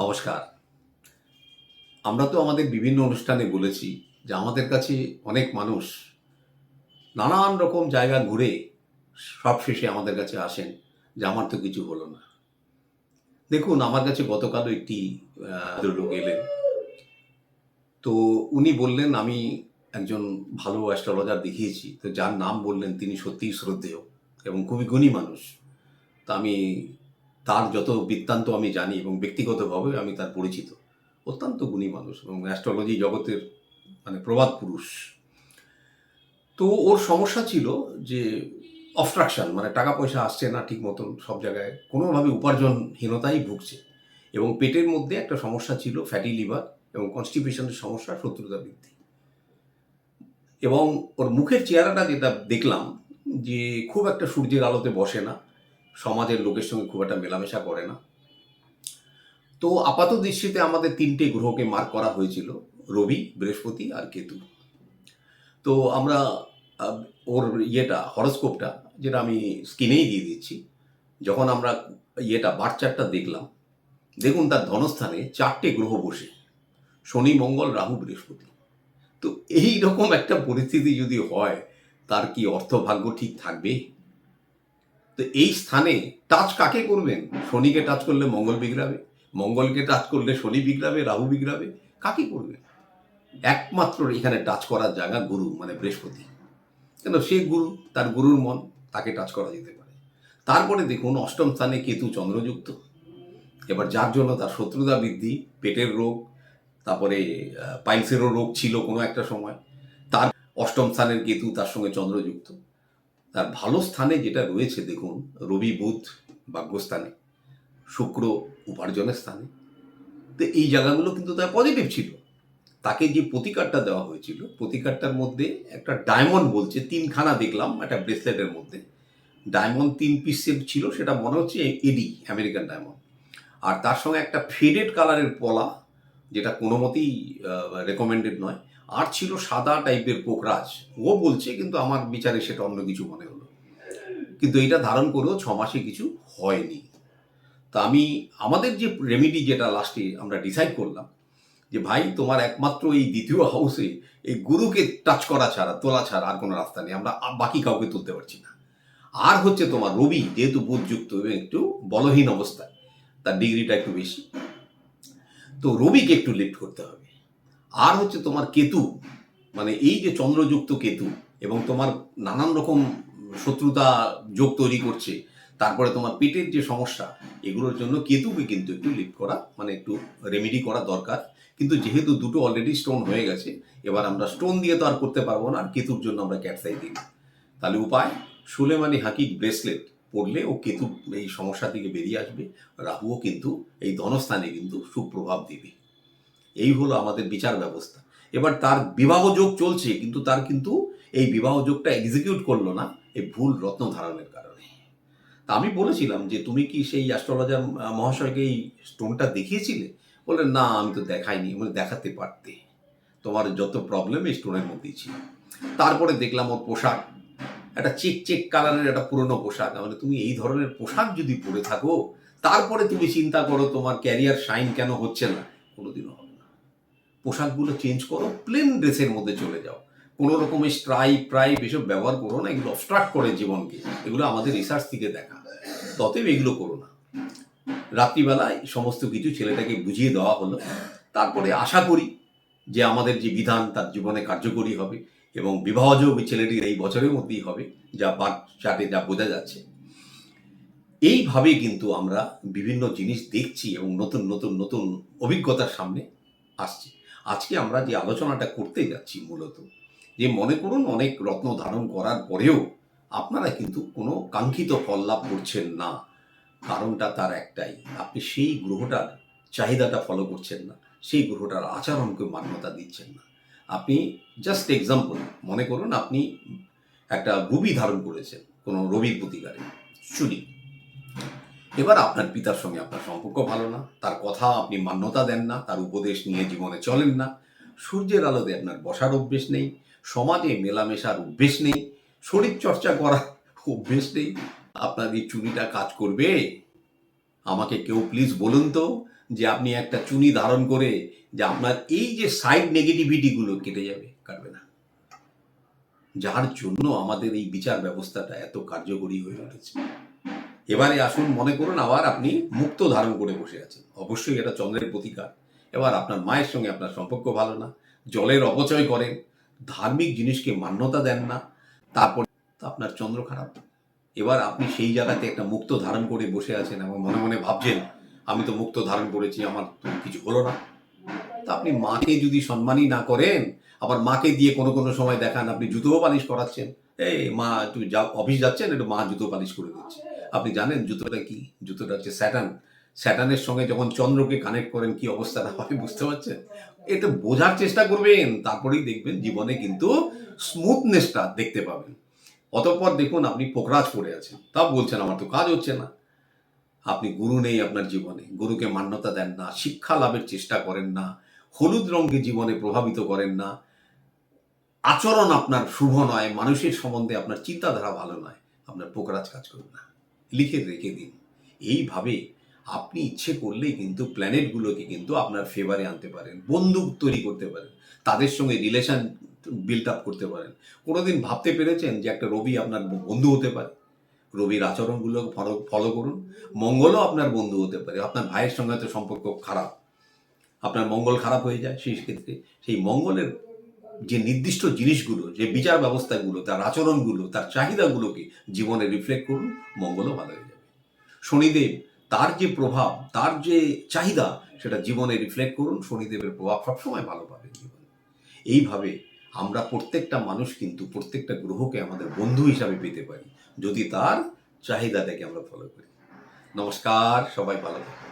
নমস্কার। আমরা তো আমাদের বিভিন্ন অনুষ্ঠানে বলেছি যে আমাদের কাছে অনেক মানুষ নানান রকম জায়গা ঘুরে সবশেষে আমাদের কাছে আসেন যে আমার তো কিছু হলো না। দেখুন, আমার কাছে গতকালও একটি ভদ্রলোক এলেন। তো উনি বললেন, আমি একজন ভালো অ্যাস্ট্রোলজার দেখিয়েছি। তো যার নাম বললেন তিনি সত্যিই শ্রদ্ধেয় এবং খুবই গুণী মানুষ। তা আমি তার যত বৃত্তান্ত আমি জানি এবং ব্যক্তিগতভাবে আমি তার পরিচিত। অত্যন্ত গুণী মানুষ এবং অ্যাস্ট্রোলজি জগতের প্রবাদ পুরুষ। তো ওর সমস্যা ছিল যে অবস্ট্রাকশন, টাকা পয়সা আসছে না ঠিক মতন, সব জায়গায় কোনোভাবে উপার্জনহীনতাই ভুগছে এবং পেটের মধ্যে একটা সমস্যা ছিল, ফ্যাটি লিভার এবং কনস্টিপেশনের সমস্যা, শত্রুতা বৃদ্ধি। এবং ওর মুখের চেহারাটা যেটা দেখলাম যে খুব একটা সূর্যের আলোতে বসে না, সমাজের লোকের সঙ্গে খুব একটা মেলামেশা করে না। তো আপাত দৃষ্টিতে আমাদের তিনটে গ্রহকে মার্ক করা হয়েছিল, রবি, বৃহস্পতি আর কেতু। তো আমরা আহ, ওর হরোস্কোপটা, যেটা আমি স্ক্রিনেই দিয়ে দিচ্ছি, যখন আমরা বার্থ চার্টটা দেখলাম, দেখুন তার ধনস্থানে চারটে গ্রহ বসে, শনি, মঙ্গল, রাহু, বৃহস্পতি। তো এই রকম একটা পরিস্থিতি যদি হয়, তার কি অর্থভাগ্য ঠিক থাকবে? তো এই স্থানে টাচ কাকে করবেন? শনিকে টাচ করলে মঙ্গল বিগড়াবে, মঙ্গলকে টাচ করলে শনি বিগড়াবে, রাহু বিগড়াবে। কাকে করবেন? একমাত্র এখানে টাচ করার জায়গা গুরু, বৃহস্পতি। কেন, সে গুরু, তার গুরুর মন, তাকে টাচ করা যেতে পারে। তারপরে দেখুন অষ্টম স্থানে কেতু চন্দ্রযুক্ত। এবার যার জন্য তার শত্রুতা বৃদ্ধি, পেটের রোগ, তারপরে পাইলসেরও রোগ ছিল কোনো একটা সময়। তার অষ্টম স্থানের কেতু, তার সঙ্গে চন্দ্রযুক্ত। তার ভালো স্থানে যেটা রয়েছে দেখুন, রবি, বুধ ভাগ্যস্থানে, শুক্র উপার্জনের স্থানে। তো এই জায়গাগুলো কিন্তু তার পজিটিভ ছিল। তাকে যে প্রতিকারটা দেওয়া হয়েছিল, প্রতিকারটার মধ্যে একটা ডায়মন্ড বলছে, তিনখানা দেখলাম একটা ব্রেসলেটের মধ্যে ডায়মন্ড 3 পিসের ছিল, সেটা মনে হচ্ছে এডি, আমেরিকান ডায়মন্ড। আর তার সঙ্গে একটা ফেডেড কালারের পলা, যেটা কোনো মতেই রেকমেন্ডেড নয়। আর ছিল সাদা টাইপের পোকরাজ। ও বলছে, কিন্তু আমার বিচারে সেটা অন্য কিছু মনে হলো। কিন্তু এটা ধারণ করেও 6 মাসে কিছু হয়নি। তা আমাদের যে রেমেডি, যেটা লাস্টে আমরা ডিসাইড করলাম, যে ভাই তোমার একমাত্র এই দ্বিতীয় হাউসে এই গুরুকে টাচ করা ছাড়া, তোলা ছাড়া আর কোনো রাস্তা নেই। আমরা বাকি কাউকে তুলতে পারছি না। আর হচ্ছে তোমার রবি, যেহেতু বুধযুক্ত এবং একটু বলহীন অবস্থায়, তার ডিগ্রিটা একটু বেশি, তো রবিকে একটু লিফট করতে হবে। আর হচ্ছে তোমার কেতু, এই যে চন্দ্রযুক্ত কেতু এবং তোমার নানান রকম শত্রুতা যোগ তৈরি করছে, তারপরে তোমার পেটের যে সমস্যা, এগুলোর জন্য কেতুকে কিন্তু একটু লিফট করা, একটু রেমেডি করা দরকার। কিন্তু যেহেতু দুটো অলরেডি স্টোন হয়ে গেছে, এবার আমরা স্টোন দিয়ে তো আর করতে পারবো না, আর কেতুর জন্য আমরা ক্যাটসাই দিই। তাহলে উপায়, সুলেমানি হাকিক ব্রেসলেট পড়লে ও কেতু এই সমস্যা থেকে বেরিয়ে আসবে। রাহুও কিন্তু এই ধনস্থানে কিন্তু সুপ্রভাব দিবে। এই হলো আমাদের বিচার ব্যবস্থা। এবার তার বিবাহ যোগ চলছে, কিন্তু তার কিন্তু এই বিবাহ যোগটা এক্সিকিউট করলো না, এই ভুল রত্ন ধারণের কারণে। তা আমি বলেছিলাম যে তুমি কি সেই অ্যাস্ট্রোলজার মহাশয়কে এই স্টোনটা দেখিয়েছিলে? বললেন, না আমি তো দেখাইনি। দেখাতে পারতে, তোমার যত প্রবলেম এই স্টোনের মধ্যেই ছিল। তারপরে দেখলাম ওর পোশাক, একটা চেক চেক কালারের একটা পুরনো পোশাক। তুমি এই ধরনের পোশাক যদি পরে থাকো, তারপরে তুমি চিন্তা করো তোমার ক্যারিয়ার শাইন কেন হচ্ছে না, কোনোদিনও হবে না। পোশাকগুলো চেঞ্জ করো, প্লেন ড্রেসের মধ্যে চলে যাও। কোনো রকমের প্রাইপ এসব ব্যবহার করো না, এগুলো অবস্ট্রাক্ট করে জীবনকে। এগুলো আমাদের রিসার্চ থেকে দেখা। ততএব এগুলো করো না। রাত্রিবেলায় সমস্ত কিছু ছেলেটাকে বুঝিয়ে দেওয়া হলো। তারপরে আশা করি যে আমাদের যে বিধান তার জীবনে কার্যকরী হবে এবং বিবাহযোগ ওই ছেলেটির এই বছরের মধ্যেই হবে, যা বার্থ চার্টে যা বোঝা যাচ্ছে। এইভাবে কিন্তু আমরা বিভিন্ন জিনিস দেখছি এবং নতুন নতুন নতুন অভিজ্ঞতার সামনে আসছে। আজকে আমরা যে আলোচনাটা করতে যাচ্ছি, মূলত যে মনে করুন অনেক রত্ন ধারণ করার পরেও আপনারা কিন্তু কোনো কাঙ্ক্ষিত ফল লাভ করছেন না। কারণটা তার একটাই, আপনি সেই গ্রহটার চাহিদাটা ফলো করছেন না, সেই গ্রহটার আচরণকে মান্যতা দিচ্ছেন না। আপনি জাস্ট এক্সাম্পল, মনে করুন আপনি একটা রুবি ধারণ করেছেন কোনো রবির প্রতিকারে, চুরি। এবার আপনার পিতার সঙ্গে আপনার সম্পর্ক ভালো না, তার কথা আপনি মান্যতা দেন না, তার উপদেশ নিয়ে জীবনে চলেন না, সূর্যের আলোতে আপনার বসার অভ্যেস নেই, সমাজে মেলামেশার অভ্যেস নেই, শরীর চর্চা করার অভ্যেস নেই। আপনার এই চুরিটা কাজ করবে? আমাকে কেউ প্লিজ বলুন তো যে আপনি একটা চুনি ধারণ করে যে আপনার এই যে সাইড নেগেটিভিটিগুলো কেটে যাবে, কাটবে না। যার জন্য আমাদের এই বিচার ব্যবস্থাটা এত কার্যকরী হয়ে উঠেছে। এবারে আসুন, মনে করুন আবার আপনি মুক্তো ধারণ করে বসে আছেন, অবশ্যই এটা চন্দ্রের প্রতিকার। এবার আপনার মায়ের সঙ্গে আপনার সম্পর্ক ভালো না, জলের অপচয় করেন, ধার্মিক জিনিসকে মান্যতা দেন না, তারপর তো আপনার চন্দ্র খারাপ। এবার আপনি সেই জায়গাতে একটা মুক্তো ধারণ করে বসে আছেন এবং মনে মনে ভাবছেন আমি তো মুক্তো ধারণ করেছি, আমার তো কিছু হলো না। তা আপনি মাকে যদি সম্মানই না করেন, আবার মাকে দিয়ে কোনো কোনো সময় দেখান আপনি জুতোও পালিশ করাচ্ছেন, এই মা একটু যা অফিস যাচ্ছেন, একটু মা জুতো পালিশ করে দিচ্ছে। আপনি জানেন জুতোটা কি? জুতোটা হচ্ছে স্যাটার্ন। স্যাটার্নের সঙ্গে যখন চন্দ্রকে কানেক্ট করেন কি অবস্থাটা হয় বুঝতে পারছেন? এটা বোঝার চেষ্টা করবেন, তারপরেই দেখবেন জীবনে কিন্তু স্মুথনেসটা দেখতে পাবেন। অতঃপর দেখুন আপনি পোকরাজ পড়ে আছেন, তা বলছেন আমার তো কাজ হচ্ছে না। আপনি গুরু নেই আপনার জীবনে, গুরুকে মান্যতা দেন না, শিক্ষা লাভের চেষ্টা করেন না, হলুদ রঙকে জীবনে প্রভাবিত করেন না, আচরণ আপনার শুভ নয়, মানুষের সম্বন্ধে আপনার চিন্তাধারা ভালো নয়, আপনার পোকরাজ কাজ করবে না। লিখে রেখে দিন। এইভাবে আপনি ইচ্ছে করলেই কিন্তু প্ল্যানেটগুলোকে কিন্তু আপনার ফেভারে আনতে পারেন, বন্ধু তৈরি করতে পারেন, তাদের সঙ্গে রিলেশন বিল্ড আপ করতে পারেন। কোনোদিন ভাবতে পেরেছেন যে একটা রবি আপনার বন্ধু হতে পারে? রবির আচরণগুলো ফলো ফলো করুন, মঙ্গলও আপনার বন্ধু হতে পারে। আপনার ভাইয়ের সঙ্গে হয়তো সম্পর্ক খারাপ, আপনার মঙ্গল খারাপ হয়ে যায়, সেই ক্ষেত্রে সেই মঙ্গলের যে নির্দিষ্ট জিনিসগুলো, যে বিচার ব্যবস্থাগুলো, তার আচরণগুলো, তার চাহিদাগুলোকে জীবনে রিফ্লেক্ট করুন, মঙ্গলও ভালো হয়ে যাবে। শনিদেব, তার যে প্রভাব, তার যে চাহিদা, সেটা জীবনে রিফ্লেক্ট করুন, শনিদেবের প্রভাব সবসময় ভালো পাবেন জীবনে। এইভাবে আমরা প্রত্যেকটা মানুষ কিন্তু প্রত্যেকটা গ্রহকে আমাদের বন্ধু হিসাবে পেতে পারি, যদি তার চাহিদাটাকে আমরা ফলো করি। নমস্কার, সবাই ভালো থাকুন।